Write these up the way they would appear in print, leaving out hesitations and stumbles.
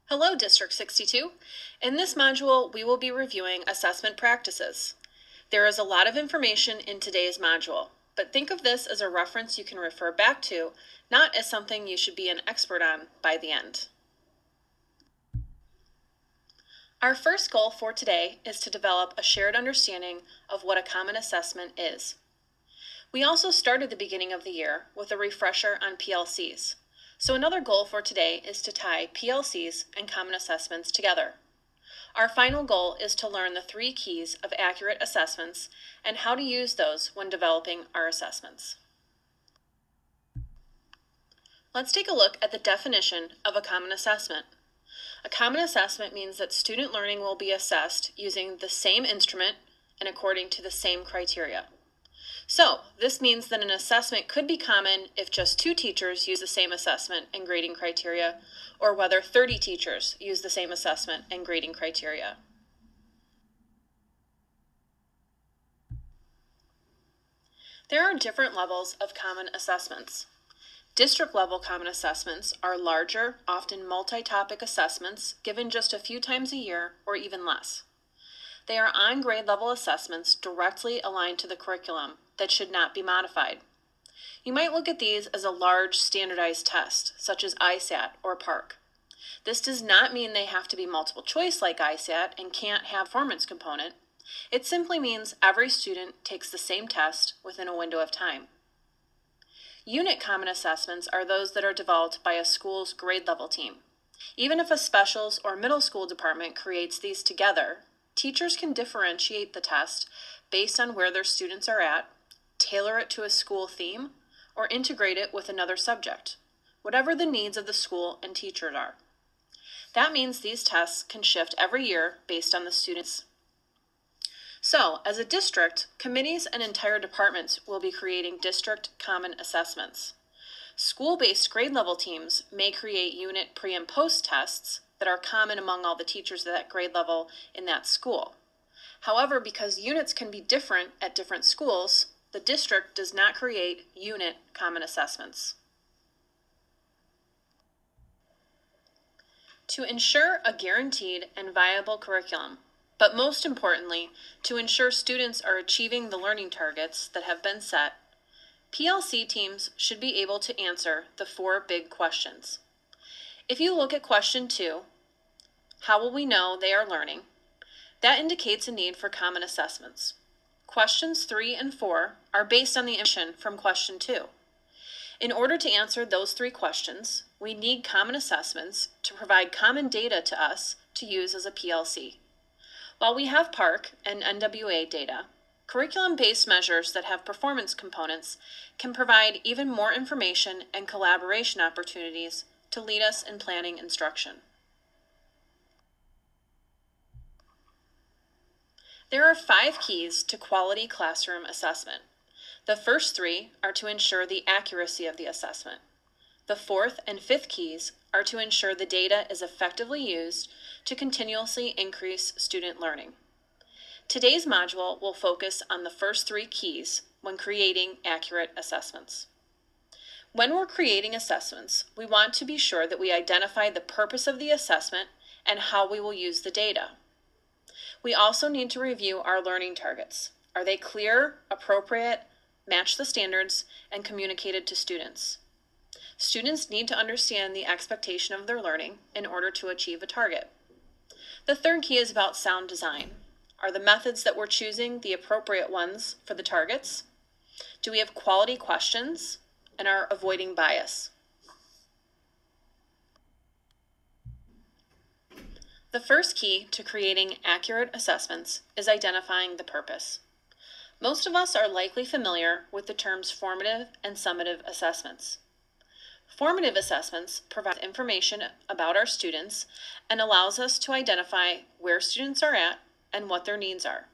Hello, District 62. In this module, we will be reviewing assessment practices. There is a lot of information in today's module, but think of this as a reference you can refer back to, not as something you should be an expert on by the end. Our first goal for today is to develop a shared understanding of what a common assessment is. We also started the beginning of the year with a refresher on PLCs. So another goal for today is to tie PLCs and common assessments together. Our final goal is to learn the 3 keys of accurate assessments and how to use those when developing our assessments. Let's take a look at the definition of a common assessment. A common assessment means that student learning will be assessed using the same instrument and according to the same criteria. So, this means that an assessment could be common if just 2 teachers use the same assessment and grading criteria, or whether 30 teachers use the same assessment and grading criteria. There are different levels of common assessments. District-level common assessments are larger, often multi-topic assessments given just a few times a year or even less. They are on-grade level assessments directly aligned to the curriculum that should not be modified. You might look at these as a large standardized test, such as ISAT or PARCC. This does not mean they have to be multiple choice like ISAT and can't have performance component. It simply means every student takes the same test within a window of time. Unit common assessments are those that are developed by a school's grade level team. Even if a specials or middle school department creates these together, teachers can differentiate the test based on where their students are at, tailor it to a school theme, or integrate it with another subject, whatever the needs of the school and teachers are. That means these tests can shift every year based on the students. So, as a district, committees and entire departments will be creating district common assessments. School-based grade level teams may create unit pre- and post tests that are common among all the teachers at that grade level in that school. However, because units can be different at different schools, the district does not create unit common assessments. To ensure a guaranteed and viable curriculum, but most importantly, to ensure students are achieving the learning targets that have been set, PLC teams should be able to answer the 4 big questions. If you look at question 2, how will we know they are learning? That indicates a need for common assessments. Questions 3 and 4 are based on the information from question 2. In order to answer those 3 questions, we need common assessments to provide common data to us to use as a PLC. While we have PARCC and NWA data, curriculum-based measures that have performance components can provide even more information and collaboration opportunities to lead us in planning instruction. There are 5 keys to quality classroom assessment. The first 3 are to ensure the accuracy of the assessment. The 4th and 5th keys are to ensure the data is effectively used to continuously increase student learning. Today's module will focus on the first 3 keys when creating accurate assessments. When we're creating assessments, we want to be sure that we identify the purpose of the assessment and how we will use the data. We also need to review our learning targets. Are they clear, appropriate, match the standards, and communicated to students? Students need to understand the expectation of their learning in order to achieve a target. The third key is about sound design. Are the methods that we're choosing the appropriate ones for the targets? Do we have quality questions and are avoiding bias? The first key to creating accurate assessments is identifying the purpose. Most of us are likely familiar with the terms formative and summative assessments. Formative assessments provide information about our students and allows us to identify where students are at and what their needs are.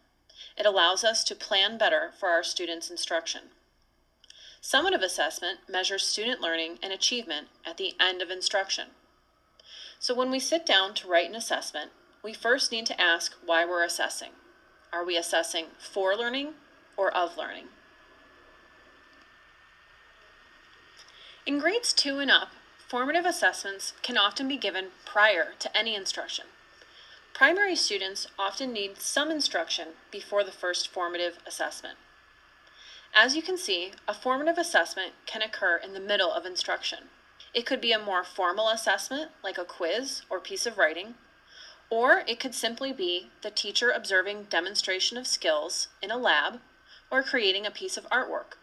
It allows us to plan better for our students' instruction. Summative assessment measures student learning and achievement at the end of instruction. So when we sit down to write an assessment, we first need to ask why we're assessing. Are we assessing for learning or of learning? In grades 2 and up, Formative assessments can often be given prior to any instruction. Primary students often need some instruction before the first formative assessment. As you can see, a formative assessment can occur in the middle of instruction. It could be a more formal assessment, like a quiz or piece of writing, or it could simply be the teacher observing demonstration of skills in a lab or creating a piece of artwork.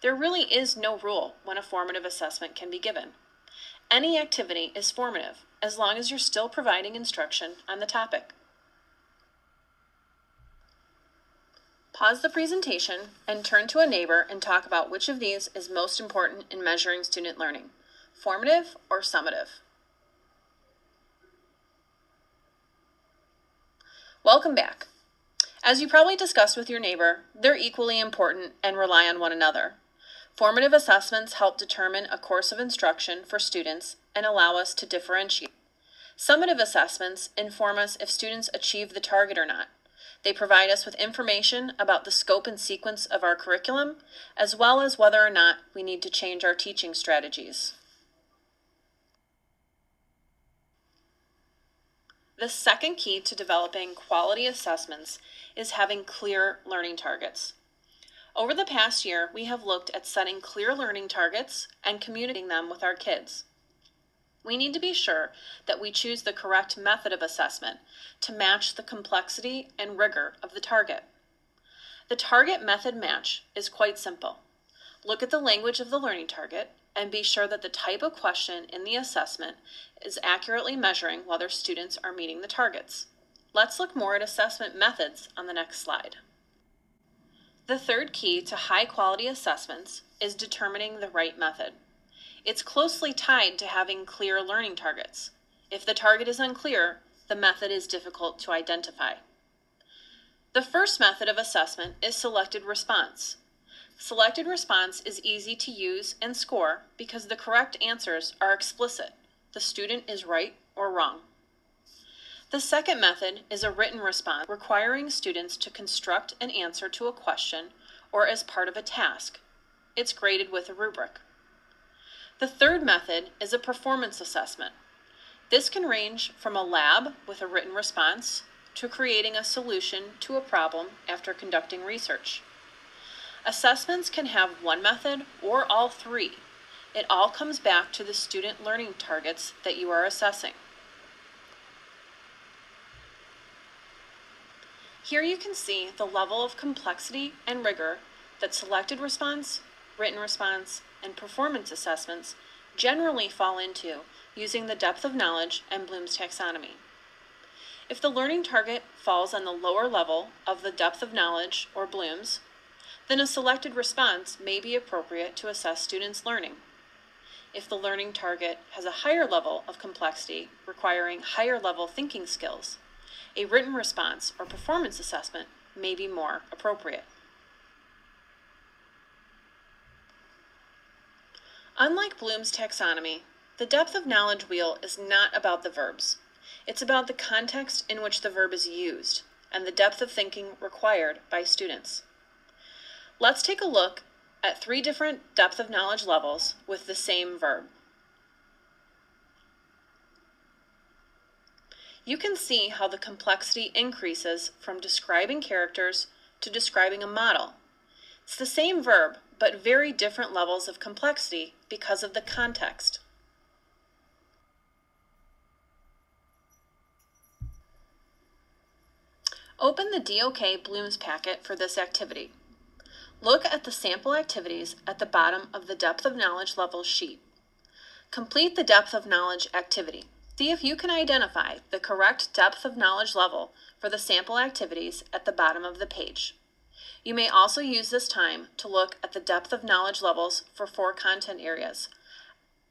There really is no rule when a formative assessment can be given. Any activity is formative as long as you're still providing instruction on the topic. Pause the presentation and turn to a neighbor and talk about which of these is most important in measuring student learning, formative or summative. Welcome back. As you probably discussed with your neighbor, they're equally important and rely on one another. Formative assessments help determine a course of instruction for students and allow us to differentiate. Summative assessments inform us if students achieve the target or not. They provide us with information about the scope and sequence of our curriculum, as well as whether or not we need to change our teaching strategies. The second key to developing quality assessments is having clear learning targets. Over the past year, we have looked at setting clear learning targets and communicating them with our kids. We need to be sure that we choose the correct method of assessment to match the complexity and rigor of the target. The target method match is quite simple. Look at the language of the learning target and be sure that the type of question in the assessment is accurately measuring whether students are meeting the targets. Let's look more at assessment methods on the next slide. The third key to high-quality assessments is determining the right method. It's closely tied to having clear learning targets. If the target is unclear, the method is difficult to identify. The first method of assessment is selected response. Selected response is easy to use and score because the correct answers are explicit. The student is right or wrong. The second method is a written response, requiring students to construct an answer to a question or as part of a task. It's graded with a rubric. The third method is a performance assessment. This can range from a lab with a written response to creating a solution to a problem after conducting research. Assessments can have one method or all three. It all comes back to the student learning targets that you are assessing. Here you can see the level of complexity and rigor that selected response, written response, and performance assessments generally fall into using the depth of knowledge and Bloom's taxonomy. If the learning target falls on the lower level of the depth of knowledge or Bloom's, then a selected response may be appropriate to assess students' learning. If the learning target has a higher level of complexity requiring higher level thinking skills, a written response or performance assessment may be more appropriate. Unlike Bloom's taxonomy, the depth of knowledge wheel is not about the verbs. It's about the context in which the verb is used and the depth of thinking required by students. Let's take a look at 3 different depth of knowledge levels with the same verb. You can see how the complexity increases from describing characters to describing a model. It's the same verb, but very different levels of complexity because of the context. Open the DOK Bloom's packet for this activity. Look at the sample activities at the bottom of the depth of knowledge level sheet. Complete the depth of knowledge activity. See if you can identify the correct depth of knowledge level for the sample activities at the bottom of the page. You may also use this time to look at the depth of knowledge levels for 4 content areas,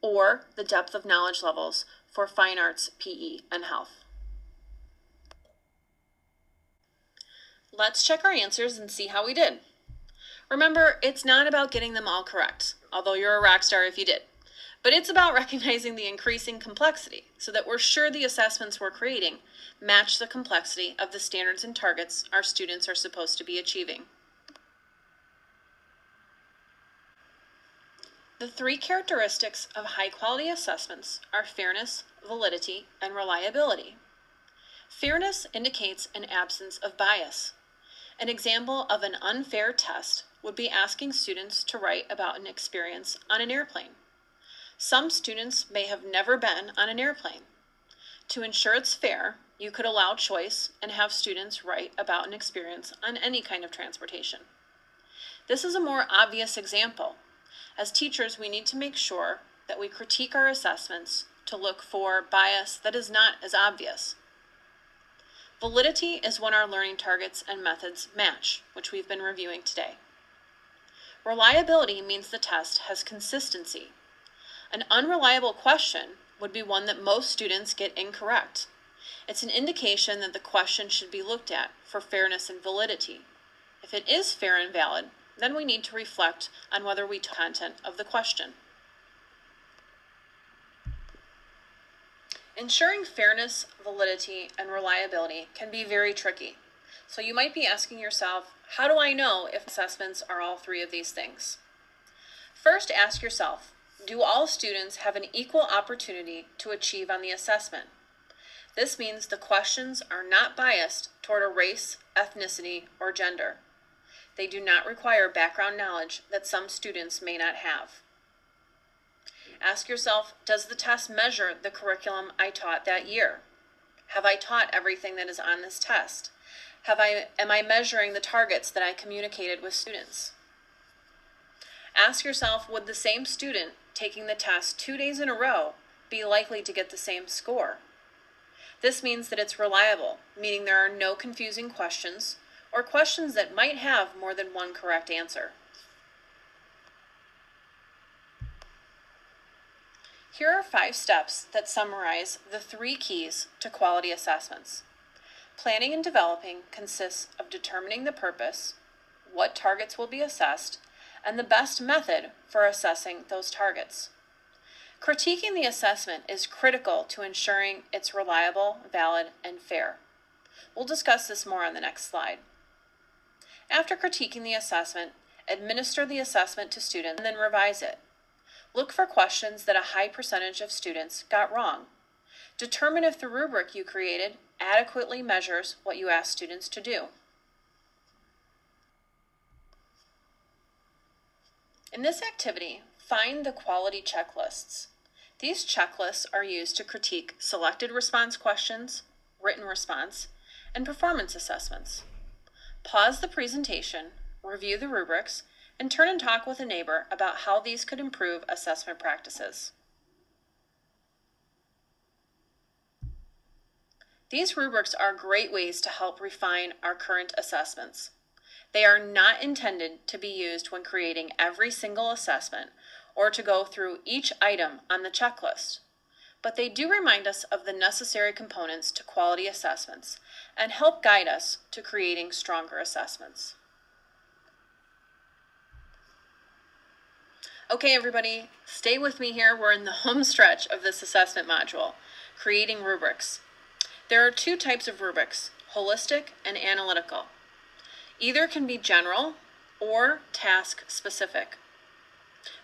or the depth of knowledge levels for fine arts, PE, and health. Let's check our answers and see how we did. Remember, it's not about getting them all correct, although you're a rock star if you did. But it's about recognizing the increasing complexity so that we're sure the assessments we're creating match the complexity of the standards and targets our students are supposed to be achieving. The three characteristics of high-quality assessments are fairness, validity, and reliability. Fairness indicates an absence of bias. An example of an unfair test would be asking students to write about an experience on an airplane. Some students may have never been on an airplane. To ensure it's fair, you could allow choice and have students write about an experience on any kind of transportation. This is a more obvious example. As teachers, we need to make sure that we critique our assessments to look for bias that is not as obvious. Validity is when our learning targets and methods match, which we've been reviewing today. Reliability means the test has consistency. An unreliable question would be one that most students get incorrect. It's an indication that the question should be looked at for fairness and validity. If it is fair and valid, then we need to reflect on whether we took content of the question. Ensuring fairness, validity, and reliability can be very tricky. So you might be asking yourself, how do I know if assessments are all three of these things? First, ask yourself, do all students have an equal opportunity to achieve on the assessment? This means the questions are not biased toward a race, ethnicity, or gender. They do not require background knowledge that some students may not have. Ask yourself, does the test measure the curriculum I taught that year? Have I taught everything that is on this test? Am I measuring the targets that I communicated with students? Ask yourself, would the same student taking the test 2 days in a row be likely to get the same score? This means that it's reliable, meaning there are no confusing questions or questions that might have more than one correct answer. Here are 5 steps that summarize the 3 keys to quality assessments. Planning and developing consists of determining the purpose, what targets will be assessed, and the best method for assessing those targets. Critiquing the assessment is critical to ensuring it's reliable, valid, and fair. We'll discuss this more on the next slide. After critiquing the assessment, administer the assessment to students and then revise it. Look for questions that a high percentage of students got wrong. Determine if the rubric you created adequately measures what you asked students to do. In this activity, find the quality checklists. These checklists are used to critique selected response questions, written response, and performance assessments. Pause the presentation, review the rubrics, and turn and talk with a neighbor about how these could improve assessment practices. These rubrics are great ways to help refine our current assessments. They are not intended to be used when creating every single assessment or to go through each item on the checklist, but they do remind us of the necessary components to quality assessments and help guide us to creating stronger assessments. Okay, everybody, stay with me here. We're in the home stretch of this assessment module, creating rubrics. There are 2 types of rubrics, holistic and analytical. Either can be general or task specific.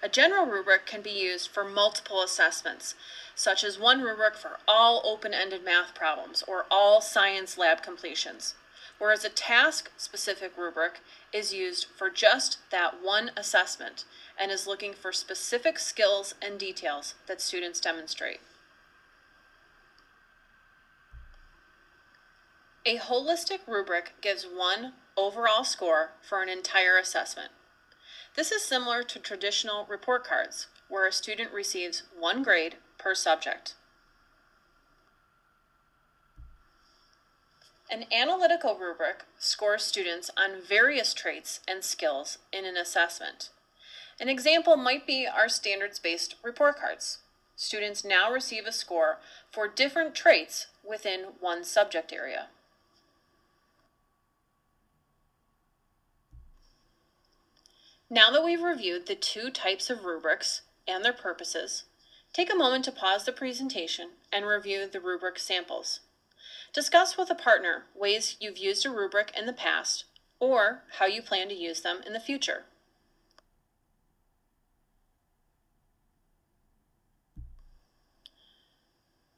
A general rubric can be used for multiple assessments, such as one rubric for all open-ended math problems or all science lab completions, whereas a task-specific rubric is used for just that one assessment and is looking for specific skills and details that students demonstrate. A holistic rubric gives one overall score for an entire assessment. This is similar to traditional report cards, where a student receives 1 grade per subject. An analytical rubric scores students on various traits and skills in an assessment. An example might be our standards-based report cards. Students now receive a score for different traits within one subject area. Now that we've reviewed the 2 types of rubrics and their purposes, take a moment to pause the presentation and review the rubric samples. Discuss with a partner ways you've used a rubric in the past or how you plan to use them in the future.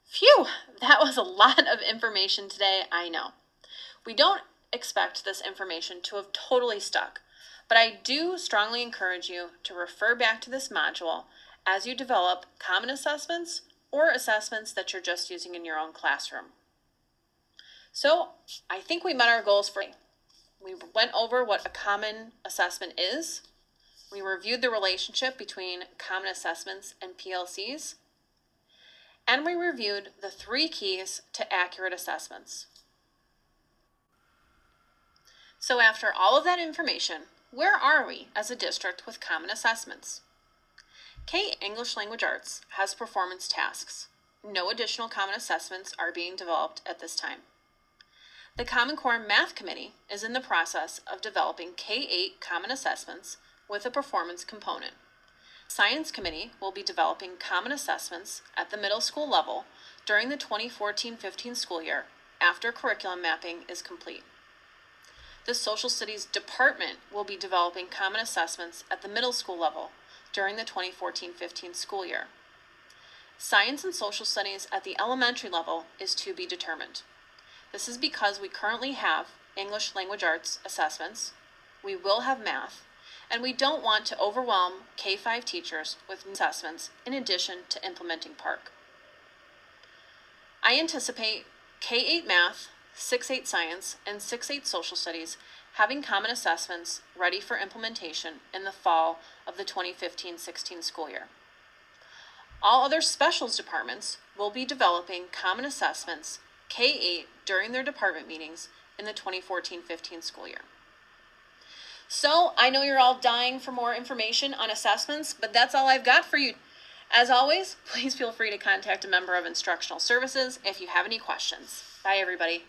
Phew, that was a lot of information today, I know. We don't expect this information to have totally stuck, but I do strongly encourage you to refer back to this module as you develop common assessments or assessments that you're just using in your own classroom. So I think we met our goals for today. We went over what a common assessment is. We reviewed the relationship between common assessments and PLCs. And we reviewed the 3 keys to accurate assessments. So after all of that information, where are we as a district with common assessments? K English Language Arts has performance tasks. No additional common assessments are being developed at this time. The Common Core Math Committee is in the process of developing K-8 common assessments with a performance component. Science Committee will be developing common assessments at the middle school level during the 2014-15 school year after curriculum mapping is complete. The Social Studies Department will be developing common assessments at the middle school level during the 2014-15 school year. Science and Social Studies at the elementary level is to be determined. This is because we currently have English Language Arts assessments, we will have math, and we don't want to overwhelm K-5 teachers with assessments in addition to implementing PARCC. I anticipate K-8 math, 6-8 science, and 6-8 social studies having common assessments ready for implementation in the fall of the 2015-16 school year. All other specials departments will be developing common assessments K-8 during their department meetings in the 2014-15 school year. So I know you're all dying for more information on assessments, but that's all I've got for you. As always, please feel free to contact a member of Instructional Services if you have any questions. Bye, everybody.